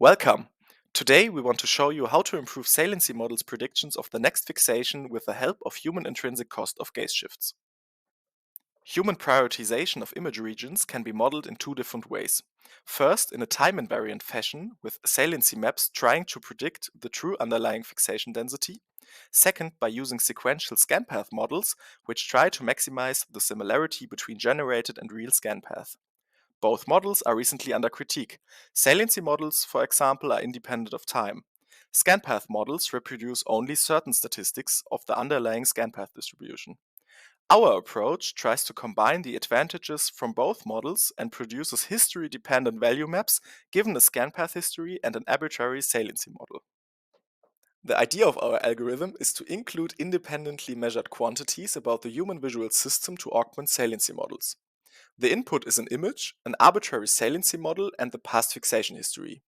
Welcome! Today we want to show you how to improve saliency models' predictions of the next fixation with the help of human intrinsic cost of gaze shifts. Human prioritization of image regions can be modeled in two different ways. First, in a time-invariant fashion, with saliency maps trying to predict the true underlying fixation density. Second, by using sequential scanpath models, which try to maximize the similarity between generated and real scanpath. Both models are recently under critique. Saliency models, for example, are independent of time. Scanpath models reproduce only certain statistics of the underlying scanpath distribution. Our approach tries to combine the advantages from both models and produces history-dependent value maps given a scanpath history and an arbitrary saliency model. The idea of our algorithm is to include independently measured quantities about the human visual system to augment saliency models. The input is an image, an arbitrary saliency model, and the past fixation history.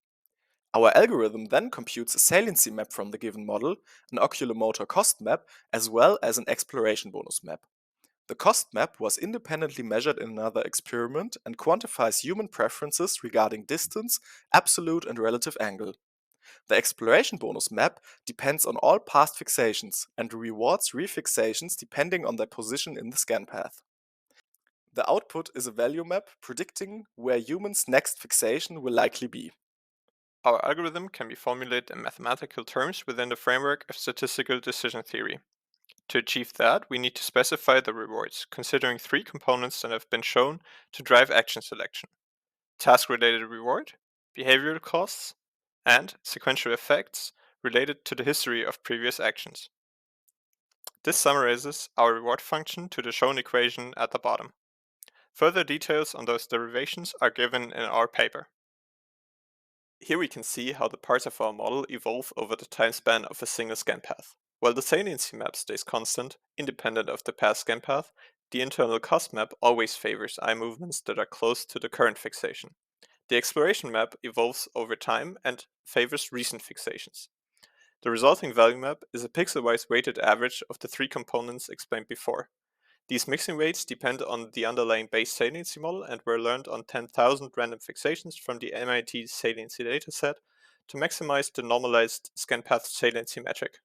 Our algorithm then computes a saliency map from the given model, an oculomotor cost map, as well as an exploration bonus map. The cost map was independently measured in another experiment and quantifies human preferences regarding distance, absolute and relative angle. The exploration bonus map depends on all past fixations and rewards refixations depending on their position in the scan path. The output is a value map predicting where humans' next fixation will likely be. Our algorithm can be formulated in mathematical terms within the framework of statistical decision theory. To achieve that, we need to specify the rewards, considering three components that have been shown to drive action selection: task-related reward, behavioral costs, and sequential effects related to the history of previous actions. This summarizes our reward function to the shown equation at the bottom. Further details on those derivations are given in our paper. Here we can see how the parts of our model evolve over the time span of a single scan path. While the saliency map stays constant, independent of the past scan path, the internal cost map always favors eye movements that are close to the current fixation. The exploration map evolves over time and favors recent fixations. The resulting value map is a pixel-wise weighted average of the three components explained before. These mixing weights depend on the underlying base saliency model and were learned on 10,000 random fixations from the MIT saliency dataset to maximize the normalized scanpath saliency metric.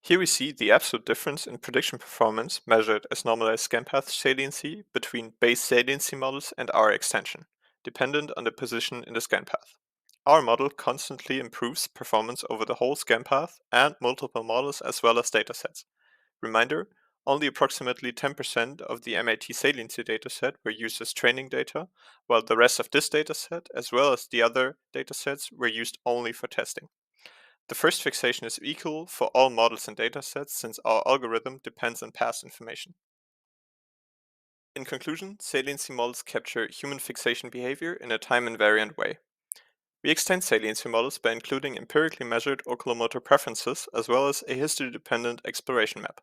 Here we see the absolute difference in prediction performance measured as normalized scanpath saliency between base saliency models and our extension, dependent on the position in the scanpath. Our model constantly improves performance over the whole scanpath and multiple models as well as datasets. Reminder, only approximately 10% of the MIT saliency dataset were used as training data, while the rest of this dataset, as well as the other datasets, were used only for testing. The first fixation is equal for all models and datasets since our algorithm depends on past information. In conclusion, saliency models capture human fixation behavior in a time-invariant way. We extend saliency models by including empirically measured oculomotor preferences as well as a history-dependent exploration map.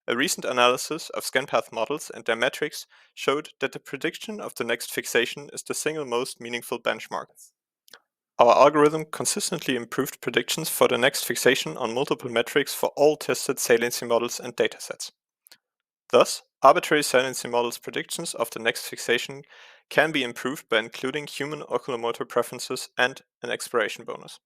A recent analysis of scanpath models and their metrics showed that the prediction of the next fixation is the single most meaningful benchmark. Our algorithm consistently improved predictions for the next fixation on multiple metrics for all tested saliency models and datasets. Thus, arbitrary saliency models' predictions of the next fixation can be improved by including human oculomotor preferences and an exploration bonus.